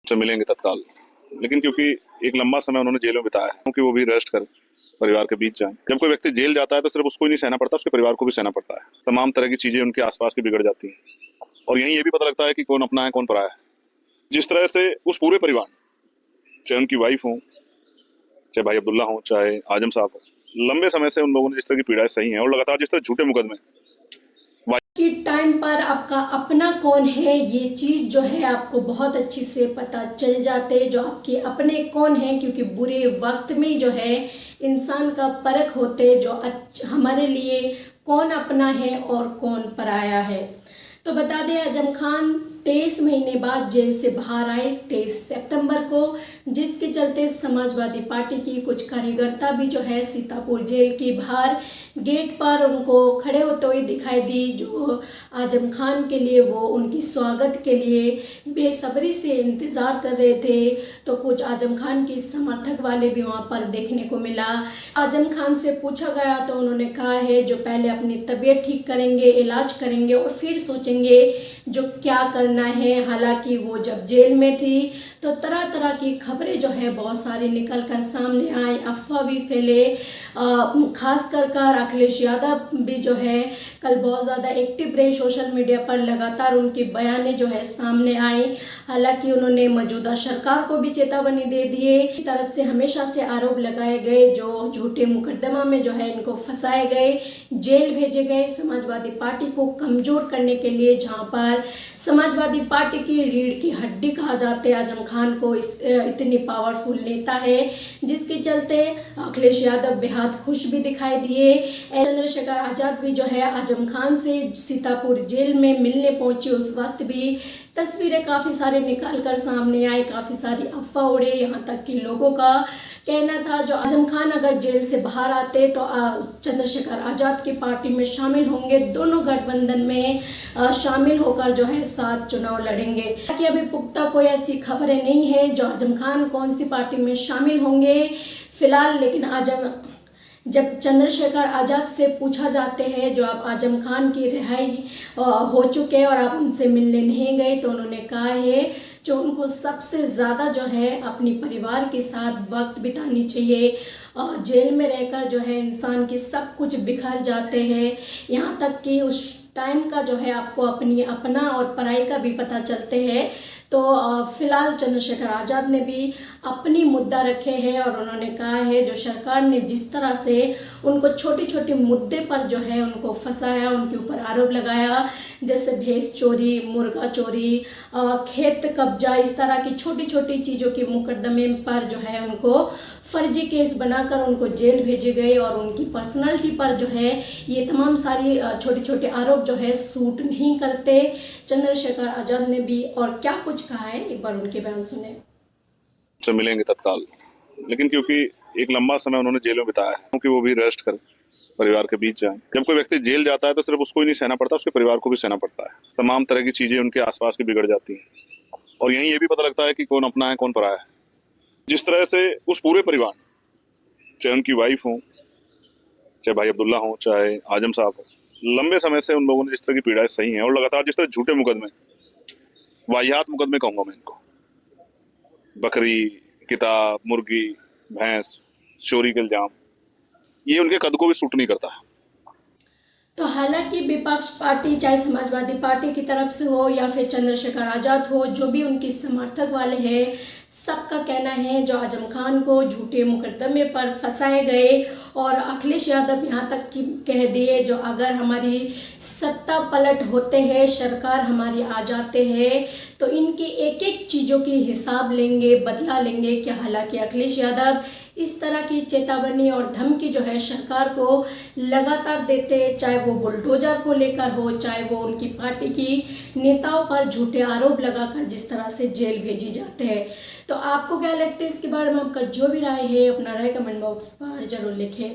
से मिलेंगे तत्काल, लेकिन क्योंकि एक लंबा समय उन्होंने जेल में बिताया है, क्योंकि वो भी रेस्ट कर परिवार के बीच जाएं। जब कोई व्यक्ति जेल जाता है तो सिर्फ उसको ही नहीं सहना पड़ता, उसके परिवार को भी सहना पड़ता है। तमाम तरह की चीजें उनके आसपास की बिगड़ जाती हैं और यहीं ये भी पता लगता है कि कौन अपना है कौन पराया है। जिस तरह से उस पूरे परिवार, चाहे उनकी वाइफ हो, चाहे भाई अब्दुल्ला हो, चाहे आजम साहब हो, लंबे समय से उन लोगों ने जिस तरह की पीड़ाएं सही हैं और लगातार जिस तरह झूठे मुकदमे कि टाइम पर आपका अपना कौन है ये चीज़ जो है आपको बहुत अच्छी से पता चल जाते, जो आपके अपने कौन है, क्योंकि बुरे वक्त में जो है इंसान का परख होते जो हमारे लिए कौन अपना है और कौन पराया है। तो बता दें आजम खान 23 महीने बाद जेल से बाहर आए 23 सितंबर को, जिसके चलते समाजवादी पार्टी की कुछ कार्यकर्ता भी जो है सीतापुर जेल के बाहर गेट पर उनको खड़े होते हुए दिखाई दी, जो आजम खान के लिए वो उनकी स्वागत के लिए बेसब्री से इंतज़ार कर रहे थे। तो कुछ आजम खान के समर्थक वाले भी वहाँ पर देखने को मिला। आजम खान से पूछा गया तो उन्होंने कहा है जो पहले अपनी तबीयत ठीक करेंगे, इलाज करेंगे और फिर सोचेंगे जो क्या करना है। हालांकि वो जब जेल में थी तो तरह तरह की खबरें जो है बहुत सारी निकल कर सामने आई, अफवाह भी फैले। खास कर अखिलेश यादव भी जो है कल बहुत ज़्यादा एक्टिव रहे सोशल मीडिया पर, लगातार उनके बयानें जो है सामने आई। हालांकि उन्होंने मौजूदा सरकार को भी चेतावनी दे दिए। तरफ से हमेशा से आरोप लगाए गए जो झूठे मुकदमा में जो है इनको फंसाए गए, जेल भेजे गए समाजवादी पार्टी को कमजोर करने के लिए, जहां पर समाजवादी पार्टी की रीढ़ की हड्डी कहा जाते आजम खान को इतनी पावरफुल नेता है, जिसके चलते अखिलेश यादव बेहद खुश भी दिखाई दिए। चंद्रशेखर आजाद भी जो है आजम खान से सीतापुर जेल में मिलने पहुंचे, उस वक्त भी तस्वीरें काफ़ी सारे निकाल कर सामने आई, काफ़ी सारी अफवाह उड़े। यहाँ तक कि लोगों का कहना था जो आजम खान अगर जेल से बाहर आते तो चंद्रशेखर आजाद की पार्टी में शामिल होंगे, दोनों गठबंधन में शामिल होकर जो है साथ चुनाव लड़ेंगे। कि अभी पुख्ता कोई ऐसी खबरें नहीं है जो आजम खान कौन सी पार्टी में शामिल होंगे फिलहाल, लेकिन जब चंद्रशेखर आजाद से पूछा जाते हैं जो आप आजम खान की रिहाई हो चुके हैं और आप उनसे मिलने नहीं गए, तो उन्होंने कहा है जो उनको सबसे ज़्यादा जो है अपने परिवार के साथ वक्त बितानी चाहिए। जेल में रहकर जो है इंसान की सब कुछ बिखर जाते हैं, यहाँ तक कि उस टाइम का जो है आपको अपना और पराई का भी पता चलते हैं। तो फिलहाल चंद्रशेखर आजाद ने भी अपनी मुद्दा रखे हैं और उन्होंने कहा है जो सरकार ने जिस तरह से उनको छोटे छोटे मुद्दे पर जो है उनको फंसाया, उनके ऊपर आरोप लगाया, जैसे भैंस चोरी, मुर्गा चोरी, खेत कब्जा, इस तरह की छोटी छोटी चीज़ों के मुकदमे पर जो है उनको फर्जी केस बनाकर उनको जेल भेजे गए और उनकी पर्सनालिटी पर जो है ये तमाम सारी छोटे छोटे आरोप जो है सूट नहीं करते। चंद्रशेखर आजाद ने भी और क्या कुछ कहा है, एक बार उनके बयान सुने। से मिलेंगे तत्काल, लेकिन क्योंकि एक लंबा समय उन्होंने जेल में बिताया है, क्योंकि वो भी रेस्ट कर परिवार के बीच जाएं। जब कोई व्यक्ति जेल जाता है तो सिर्फ उसको ही नहीं सहना पड़ता, उसके परिवार को भी सहना पड़ता है। तमाम तरह की चीजें उनके आसपास की बिगड़ जाती हैं और यहीं ये भी पता लगता है कि कौन अपना है कौन पराया है। जिस तरह से उस पूरे परिवार, चाहे उनकी वाइफ हो, चाहे भाई अब्दुल्ला हो, चाहे आजम साहब हो, लंबे समय से उन लोगों ने जिस तरह की पीड़ाएं सही हैं और लगातार जिस तरह झूठे मुकदमे, वाहियात मुकदमे कहूंगा मैं इनको, बकरी, किताब, मुर्गी, भैंस चोरी के इल्जाम, ये उनके कद को भी सूट नहीं करता है। तो हालांकि विपक्ष पार्टी चाहे समाजवादी पार्टी की तरफ से हो या फिर चंद्रशेखर आजाद हो, जो भी उनकी समर्थक वाले हैं, सबका कहना है जो आजम खान को झूठे मुकदमे पर फंसाए गए और अखिलेश यादव यहाँ तक कि कह दिए जो अगर हमारी सत्ता पलट होते हैं, सरकार हमारी आ जाते हैं तो इनकी एक एक चीज़ों की हिसाब लेंगे, बदला लेंगे क्या। हालांकि अखिलेश यादव इस तरह की चेतावनी और धमकी जो है सरकार को लगातार देते, चाहे वो बुलडोजर को लेकर हो, चाहे वो उनकी पार्टी की नेताओं पर झूठे आरोप लगाकर जिस तरह से जेल भेजी जाते हैं। तो आपको क्या लगता है इसके बारे में? आपका जो भी राय है अपना राय कमेंट बॉक्स पर जरूर लिखें।